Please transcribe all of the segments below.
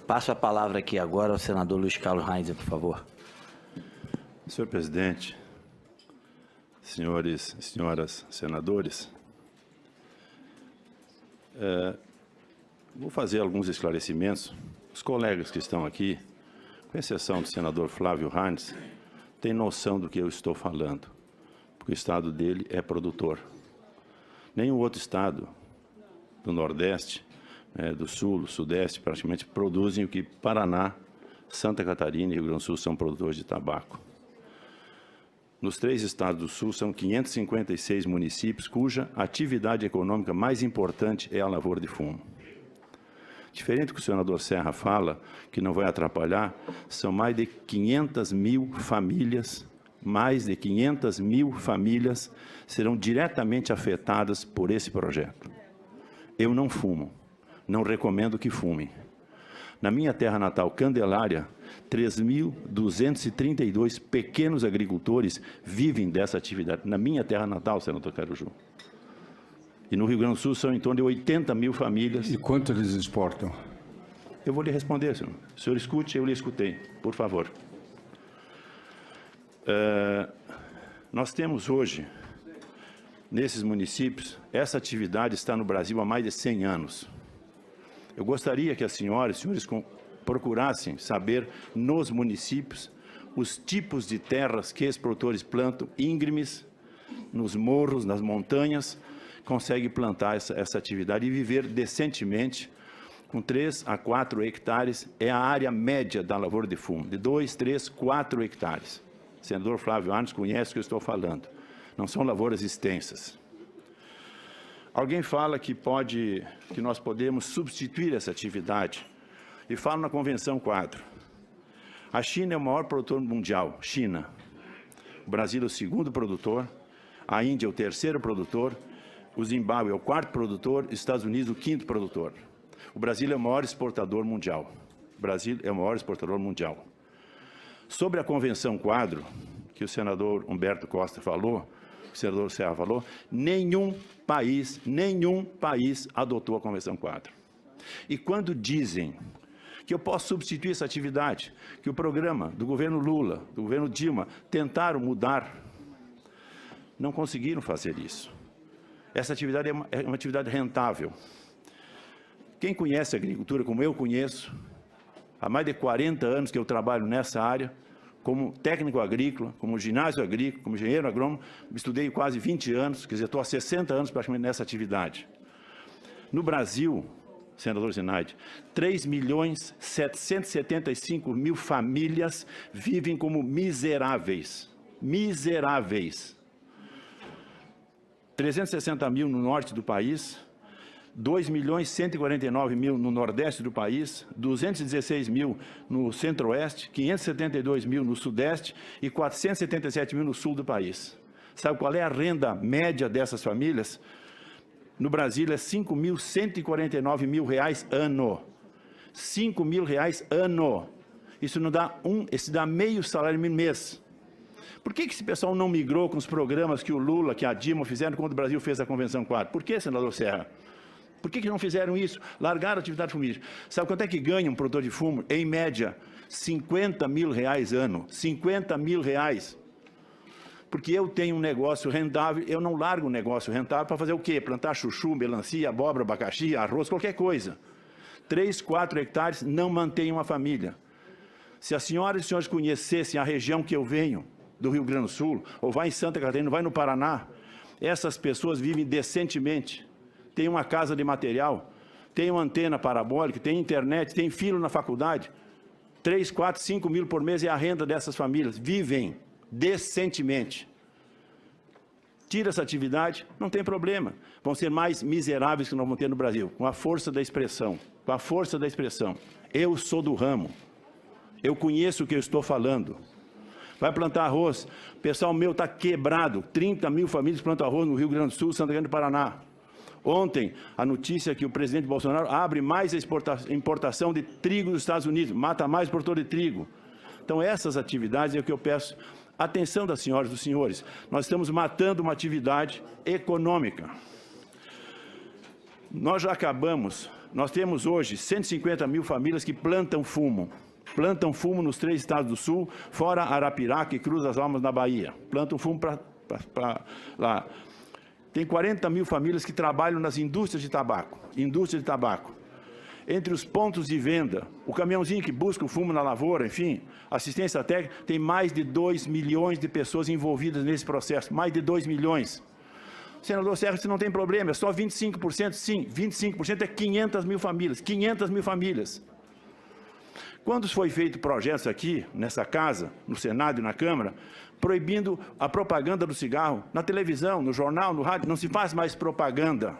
Passo a palavra aqui agora ao senador Luiz Carlos Reins, por favor. Senhor presidente, senhores e senhoras senadores, vou fazer alguns esclarecimentos. Os colegas que estão aqui, com exceção do senador Flávio Reins, têm noção do que eu estou falando, porque o estado dele é produtor. Nenhum outro estado do Nordeste, do Sul, do Sudeste, praticamente produzem o que Paraná, Santa Catarina e Rio Grande do Sul são produtores de tabaco. Nos 3 estados do Sul, são 556 municípios cuja atividade econômica mais importante é a lavoura de fumo. Diferente do que o senador Serra fala, que não vai atrapalhar, são mais de 500 mil famílias, serão diretamente afetadas por esse projeto. Eu não fumo, não recomendo que fumem. Na minha terra natal, Candelária, 3.232 pequenos agricultores vivem dessa atividade. Na minha terra natal, senador Caruju. E no Rio Grande do Sul são em torno de 80 mil famílias. E quanto eles exportam? Eu vou lhe responder, senhor. O senhor escute, eu lhe escutei, por favor. Nós temos hoje, nesses municípios, essa atividade está no Brasil há mais de 100 anos. Eu gostaria que as senhoras e senhores procurassem saber, nos municípios, os tipos de terras que esses produtores plantam, íngremes, nos morros, nas montanhas, conseguem plantar essa atividade e viver decentemente, com 3 a 4 hectares, é a área média da lavoura de fumo, de 2, 3, 4 hectares. O senador Flávio Arnes conhece o que eu estou falando. Não são lavouras extensas. Alguém fala que nós podemos substituir essa atividade. E fala na Convenção Quadro. A China é o maior produtor mundial. China. O Brasil é o 2º produtor. A Índia é o 3º produtor. O Zimbábue é o 4º produtor. Estados Unidos, o 5º produtor. O Brasil é o maior exportador mundial. O Brasil é o maior exportador mundial. Sobre a Convenção Quadro, que o senador Humberto Costa falou, o senador Serra falou, nenhum país adotou a Convenção Quadro. E quando dizem que eu posso substituir essa atividade, que o programa do governo Lula, do governo Dilma, tentaram mudar, não conseguiram fazer isso. Essa atividade é uma atividade rentável. Quem conhece a agricultura, como eu conheço, há mais de 40 anos que eu trabalho nessa área, como técnico agrícola, como ginásio agrícola, como engenheiro agrônomo, estudei quase 20 anos, quer dizer, estou há 60 anos praticamente nessa atividade. No Brasil, senador Zenaide, 3.775.000 famílias vivem como miseráveis. Miseráveis. 360.000 no norte do país, 2.149.000 no nordeste do país, 216.000 no centro-oeste, 572.000 no sudeste e 477.000 no sul do país. Sabe qual é a renda média dessas famílias? No Brasil é R$ 5.149.000 ano. R$ 5.000 ano. Isso não dá isso dá meio salário mínimo mês. Por que esse pessoal não migrou com os programas que o Lula, que a Dilma fizeram quando o Brasil fez a Convenção Quadro? Por que, senador Serra? Por que não fizeram isso? Largaram a atividade fumígera. Sabe quanto é que ganha um produtor de fumo? Em média, R$ 50.000 ano. R$ 50.000. Porque eu tenho um negócio rentável, eu não largo um negócio rentável para fazer o quê? Plantar chuchu, melancia, abóbora, abacaxi, arroz, qualquer coisa. 3, 4 hectares não mantém uma família. Se as senhoras e senhores conhecessem a região que eu venho, do Rio Grande do Sul, ou vai em Santa Catarina, ou vai no Paraná, essas pessoas vivem decentemente. Tem uma casa de material, tem uma antena parabólica, tem internet, tem filho na faculdade. 3, 4, 5 mil por mês é a renda dessas famílias. Vivem decentemente. Tira essa atividade, não tem problema. Vão ser mais miseráveis que nós vamos ter no Brasil, com a força da expressão. Com a força da expressão. Eu sou do ramo. Eu conheço o que eu estou falando. Vai plantar arroz. O pessoal meu está quebrado. 30.000 famílias plantam arroz no Rio Grande do Sul, Santa Catarina e Paraná. Ontem, a notícia que o presidente Bolsonaro abre mais a importação de trigo dos Estados Unidos, mata mais produtor de trigo. Então, essas atividades é o que eu peço atenção das senhoras e dos senhores. Nós estamos matando uma atividade econômica. Nós já acabamos Nós temos hoje 150 mil famílias que plantam fumo. Plantam fumo nos 3 estados do Sul, fora Arapiraca e Cruz das Almas, na Bahia. Plantam fumo para lá. Tem 40 mil famílias que trabalham nas indústrias de tabaco. Entre os pontos de venda, o caminhãozinho que busca o fumo na lavoura, enfim, assistência técnica, tem mais de 2 milhões de pessoas envolvidas nesse processo. Mais de 2 milhões. Senador Serra, isso não tem problema, é só 25%, sim, 25% é 500 mil famílias, 500 mil famílias. Quando foi feito projetos aqui, nessa casa, no Senado e na Câmara, proibindo a propaganda do cigarro na televisão, no jornal, no rádio, não se faz mais propaganda.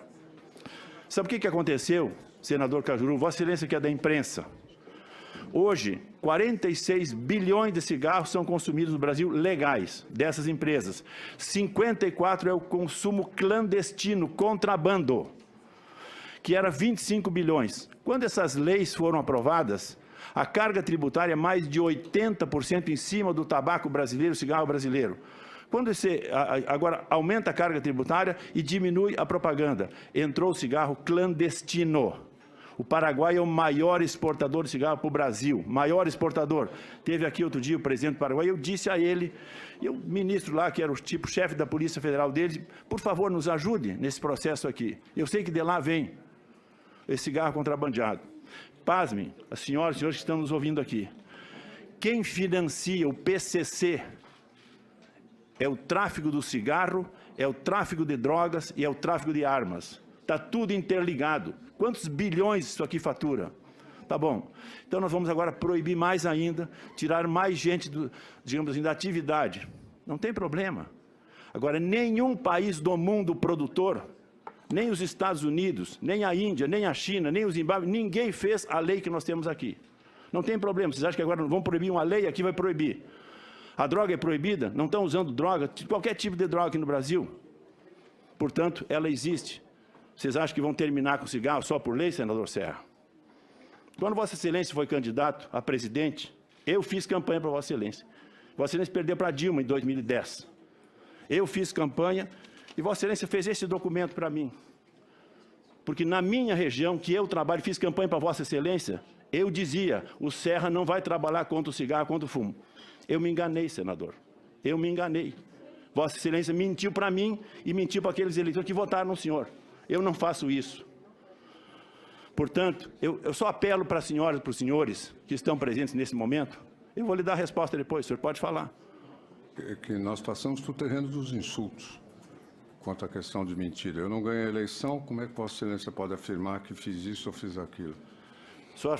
Sabe o que aconteceu, senador Cajuru? Vossa Excelência, que é da imprensa. Hoje, 46 bilhões de cigarros são consumidos no Brasil legais, dessas empresas. 54 é o consumo clandestino, contrabando, que era 25 bilhões. Quando essas leis foram aprovadas, a carga tributária é mais de 80% em cima do tabaco brasileiro, cigarro brasileiro. Quando você agora aumenta a carga tributária e diminui a propaganda, entrou o cigarro clandestino. O Paraguai é o maior exportador de cigarro para o Brasil, maior exportador. Teve aqui outro dia o presidente do Paraguai, eu disse a ele, e o ministro lá, que era o tipo chefe da Polícia Federal dele, por favor, nos ajude nesse processo aqui. Eu sei que de lá vem esse cigarro contrabandeado. Pasmem, as senhoras e senhores que estão nos ouvindo aqui. Quem financia o PCC é o tráfico do cigarro, é o tráfico de drogas e é o tráfico de armas. Está tudo interligado. Quantos bilhões isso aqui fatura? Tá bom. Então nós vamos agora proibir mais ainda, tirar mais gente, digamos assim, da atividade. Não tem problema. Agora, nenhum país do mundo produtor, nem os Estados Unidos, nem a Índia, nem a China, nem o Zimbábue, ninguém fez a lei que nós temos aqui. Não tem problema. Vocês acham que agora vão proibir uma lei, aqui vai proibir? A droga é proibida? Não estão usando droga, qualquer tipo de droga aqui no Brasil. Portanto, ela existe. Vocês acham que vão terminar com o cigarro só por lei, senador Serra? Quando Vossa Excelência foi candidato a presidente, eu fiz campanha para Vossa Excelência. Vossa Excelência perdeu para Dilma em 2010. Eu fiz campanha e Vossa Excelência fez esse documento para mim. Porque na minha região, que eu trabalho, fiz campanha para Vossa Excelência, eu dizia, o Serra não vai trabalhar contra o cigarro, contra o fumo. Eu me enganei, senador. Eu me enganei. Vossa Excelência mentiu para mim e mentiu para aqueles eleitores que votaram no senhor. Eu não faço isso. Portanto, eu só apelo para as senhoras e para os senhores que estão presentes nesse momento. Eu vou lhe dar a resposta depois, o senhor pode falar. Que nós passamos para o terreno dos insultos quanto à questão de mentira. Eu não ganhei a eleição, como é que Vossa Excelência pode afirmar que fiz isso ou fiz aquilo?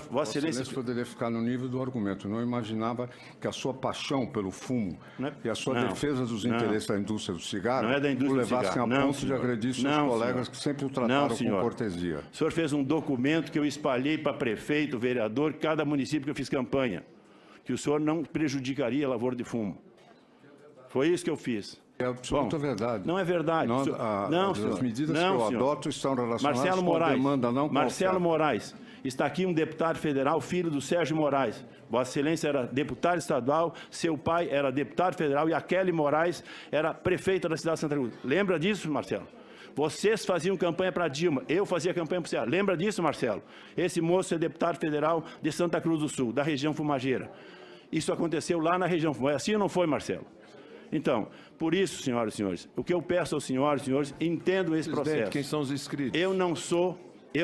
Vossa Excelência poderia ficar no nível do argumento. Eu não imaginava que a sua paixão pelo fumo e a sua defesa dos interesses da indústria do cigarro o levassem a ponto de agredir seus colegas que sempre o trataram com cortesia. O senhor fez um documento que eu espalhei para prefeito, vereador, cada município que eu fiz campanha, que o senhor não prejudicaria a lavoura de fumo. Foi isso que eu fiz. É absoluta verdade. Não é verdade. As medidas que eu adoto estão relacionadas com a demanda, não com Marcelo Moraes. Está aqui um deputado federal, filho do Sérgio Moraes. Vossa Excelência era deputado estadual, seu pai era deputado federal e a Kelly Moraes era prefeita da cidade de Santa Cruz. Lembra disso, Marcelo? Vocês faziam campanha para Dilma, eu fazia campanha para o Ceará. Lembra disso, Marcelo? Esse moço é deputado federal de Santa Cruz do Sul, da região fumageira. Isso aconteceu lá na região fumageira. Assim ou não foi, Marcelo? Então, por isso, senhoras e senhores, o que eu peço aos senhores e senhores, entendam esse processo. Quem são os inscritos? Eu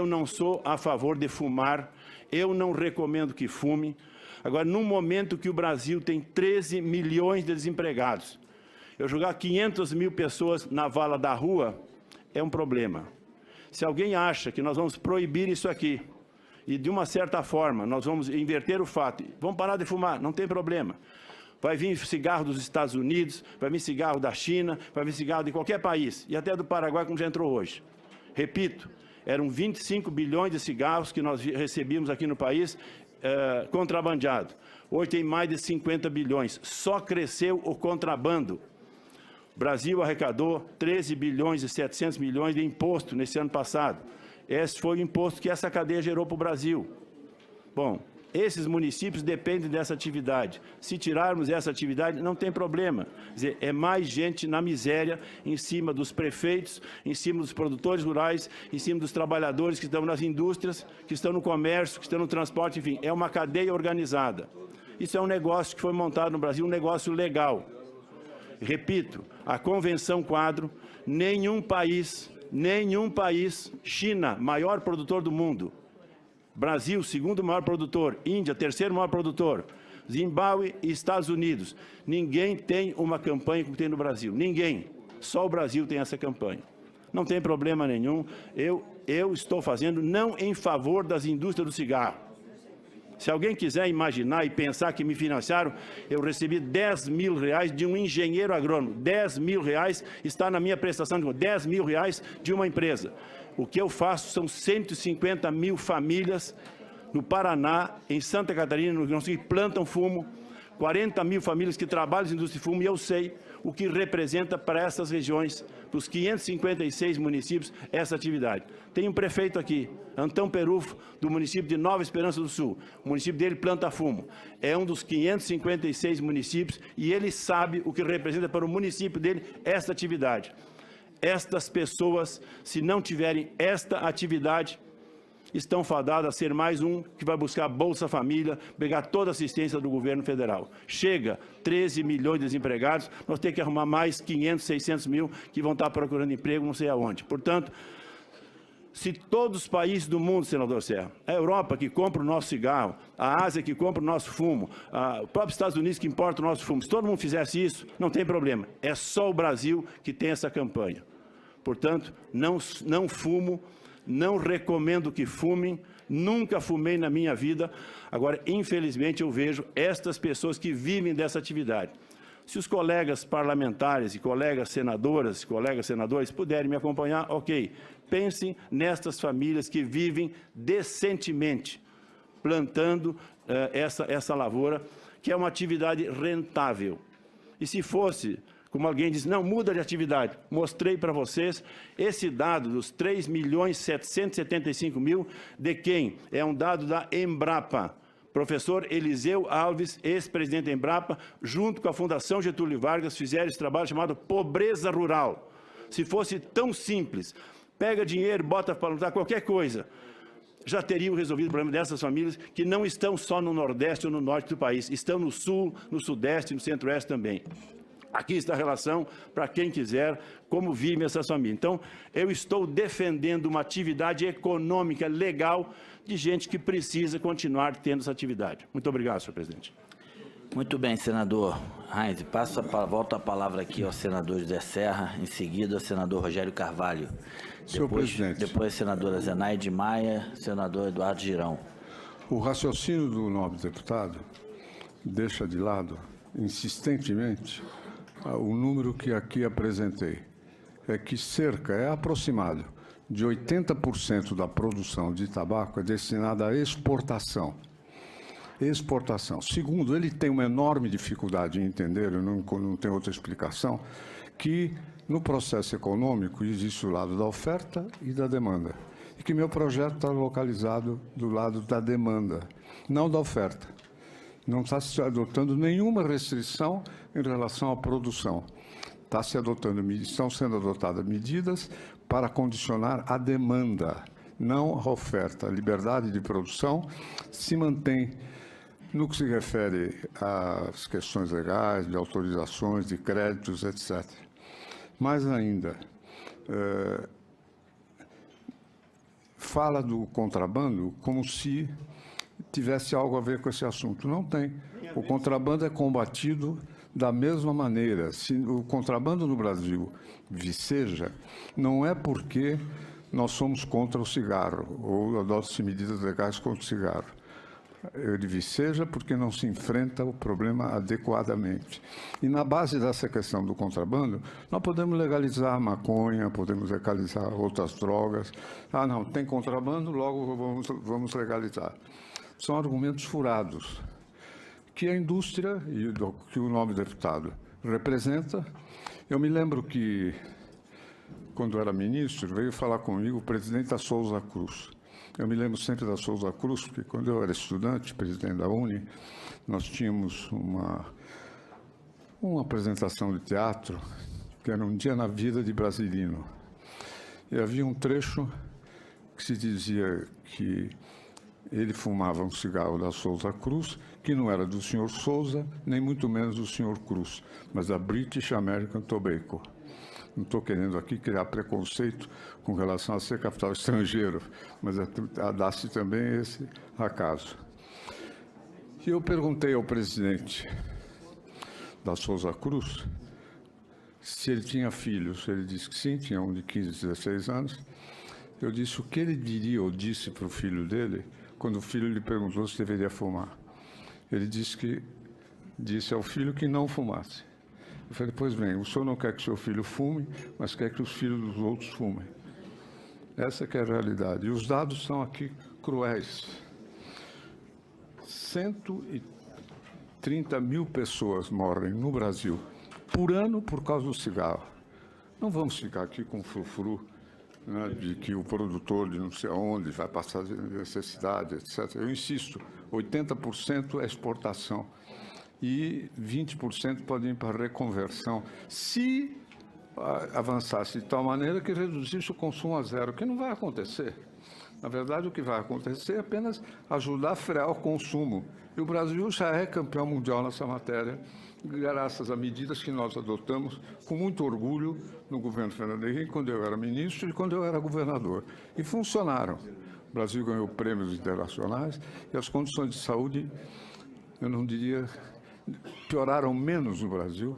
não sou a favor de fumar, eu não recomendo que fume. Agora, num momento que o Brasil tem 13 milhões de desempregados, eu jogar 500 mil pessoas na vala da rua é um problema. Se alguém acha que nós vamos proibir isso aqui, e de uma certa forma nós vamos inverter o fato, vamos parar de fumar, não tem problema. Vai vir cigarro dos Estados Unidos, vai vir cigarro da China, vai vir cigarro de qualquer país, e até do Paraguai, como já entrou hoje. Repito, eram 25 bilhões de cigarros que nós recebíamos aqui no país contrabandeado. Hoje tem mais de 50 bilhões. Só cresceu o contrabando. O Brasil arrecadou 13 bilhões e 700 milhões de imposto nesse ano passado. Esse foi o imposto que essa cadeia gerou para o Brasil. Bom, Esses municípios dependem dessa atividade. Se tirarmos essa atividade, não tem problema. Quer dizer, é mais gente na miséria, em cima dos prefeitos, em cima dos produtores rurais, em cima dos trabalhadores que estão nas indústrias, que estão no comércio, que estão no transporte, enfim, é uma cadeia organizada. Isso é um negócio que foi montado no Brasil, um negócio legal. Repito, a Convenção Quadro, nenhum país, China, maior produtor do mundo, Brasil, segundo maior produtor, Índia, terceiro maior produtor, Zimbábue e Estados Unidos. Ninguém tem uma campanha como tem no Brasil, ninguém. Só o Brasil tem essa campanha. Não tem problema nenhum, eu estou fazendo não em favor das indústrias do cigarro. Se alguém quiser imaginar e pensar que me financiaram, eu recebi R$10 mil de um engenheiro agrônomo. R$10 mil está na minha prestação de conta, R$10 mil de uma empresa. O que eu faço são 150 mil famílias no Paraná, em Santa Catarina, no Rio Grande do Sul, que plantam fumo, 40 mil famílias que trabalham na indústria de fumo, e eu sei o que representa para essas regiões, para os 556 municípios, essa atividade. Tem um prefeito aqui, Antão Perufo, do município de Nova Esperança do Sul. O município dele planta fumo. É um dos 556 municípios e ele sabe o que representa para o município dele essa atividade. Estas pessoas, se não tiverem esta atividade, estão fadadas a ser mais um que vai buscar Bolsa Família, pegar toda a assistência do governo federal. Chega, 13 milhões de desempregados, nós temos que arrumar mais 500, 600 mil que vão estar procurando emprego não sei aonde. Portanto, se todos os países do mundo, senador Serra, a Europa que compra o nosso cigarro, a Ásia que compra o nosso fumo, o próprio Estados Unidos que importa o nosso fumo, se todo mundo fizesse isso, não tem problema. É só o Brasil que tem essa campanha. Portanto, não fumo, não recomendo que fumem, nunca fumei na minha vida. Agora, infelizmente, eu vejo estas pessoas que vivem dessa atividade. Se os colegas parlamentares e colegas senadoras e colegas senadores puderem me acompanhar, ok. Pensem nestas famílias que vivem decentemente, plantando essa lavoura, que é uma atividade rentável. E se fosse, como alguém diz, não, muda de atividade. Mostrei para vocês esse dado dos 3.775.000 de quem? É um dado da Embrapa. Professor Eliseu Alves, ex-presidente da Embrapa, junto com a Fundação Getúlio Vargas, fizeram esse trabalho chamado Pobreza Rural. Se fosse tão simples, pega dinheiro, bota para lutar qualquer coisa, já teriam resolvido o problema dessas famílias que não estão só no Nordeste ou no Norte do país, estão no Sul, no Sudeste e no Centro-Oeste também. Aqui está a relação, para quem quiser, como vivem essas famílias. Então, eu estou defendendo uma atividade econômica legal de gente que precisa continuar tendo essa atividade. Muito obrigado, senhor presidente. Muito bem, senador Heinz. Volto a palavra aqui ao senador José Serra, em seguida ao senador Rogério Carvalho. Senhor presidente. Depois a senadora Zenaide Maia, senador Eduardo Girão. O raciocínio do nobre deputado deixa de lado, insistentemente, o número que aqui apresentei. É que é aproximado de 80% da produção de tabaco é destinada à exportação. Segundo, ele tem uma enorme dificuldade em entender, eu não tenho outra explicação, que no processo econômico existe o lado da oferta e da demanda. E que meu projeto está localizado do lado da demanda, não da oferta. Não está se adotando nenhuma restrição em relação à produção. Estão sendo adotadas medidas para condicionar a demanda, não a oferta. A liberdade de produção se mantém no que se refere às questões legais, de autorizações, de créditos, etc. Mais ainda, fala do contrabando como se tivesse algo a ver com esse assunto. Não tem. O contrabando é combatido da mesma maneira. Se o contrabando no Brasil viceja, não é porque nós somos contra o cigarro ou adotam-se medidas legais contra o cigarro. Ele viceja porque não se enfrenta o problema adequadamente. E na base dessa questão do contrabando, nós podemos legalizar a maconha, podemos legalizar outras drogas. Ah, não, tem contrabando, logo vamos legalizar. São argumentos furados, que a indústria e que o nobre deputado representa. Eu me lembro que, quando era ministro, veio falar comigo o presidente da Souza Cruz. Eu me lembro sempre da Souza Cruz, porque quando eu era estudante, presidente da UNE, nós tínhamos uma apresentação de teatro, que era um dia na vida de Brasilino. E havia um trecho que se dizia que ele fumava um cigarro da Souza Cruz, que não era do senhor Souza, nem muito menos do senhor Cruz, mas da British American Tobacco. Não estou querendo aqui criar preconceito com relação a ser capital estrangeiro, mas dá-se também esse acaso. E eu perguntei ao presidente da Souza Cruz se ele tinha filhos. Ele disse que sim, tinha um de 15, 16 anos. Eu disse o que ele diria ou disse para o filho dele quando o filho lhe perguntou se deveria fumar. Ele disse ao filho que não fumasse. Eu falei, pois bem, o senhor não quer que seu filho fume, mas quer que os filhos dos outros fumem. Essa que é a realidade. E os dados são aqui cruéis. 130 mil pessoas morrem no Brasil por ano por causa do cigarro. Não vamos ficar aqui com frufru, né, de que o produtor de não sei aonde vai passar necessidade, etc. Eu insisto, 80% é exportação e 20% podem ir para reconversão, se avançasse de tal maneira que reduzisse o consumo a zero, que não vai acontecer. Na verdade, o que vai acontecer é apenas ajudar a frear o consumo. E o Brasil já é campeão mundial nessa matéria, graças a medidas que nós adotamos com muito orgulho no governo Fernando Henrique, quando eu era ministro e quando eu era governador. E funcionaram. O Brasil ganhou prêmios internacionais e as condições de saúde, eu não diria, pioraram menos no Brasil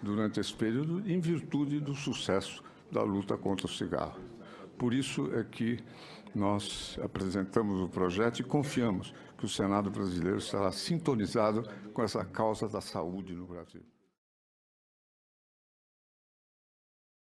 durante esse período, em virtude do sucesso da luta contra o cigarro. Por isso é que nós apresentamos o projeto e confiamos que o Senado brasileiro estará sintonizado com essa causa da saúde no Brasil.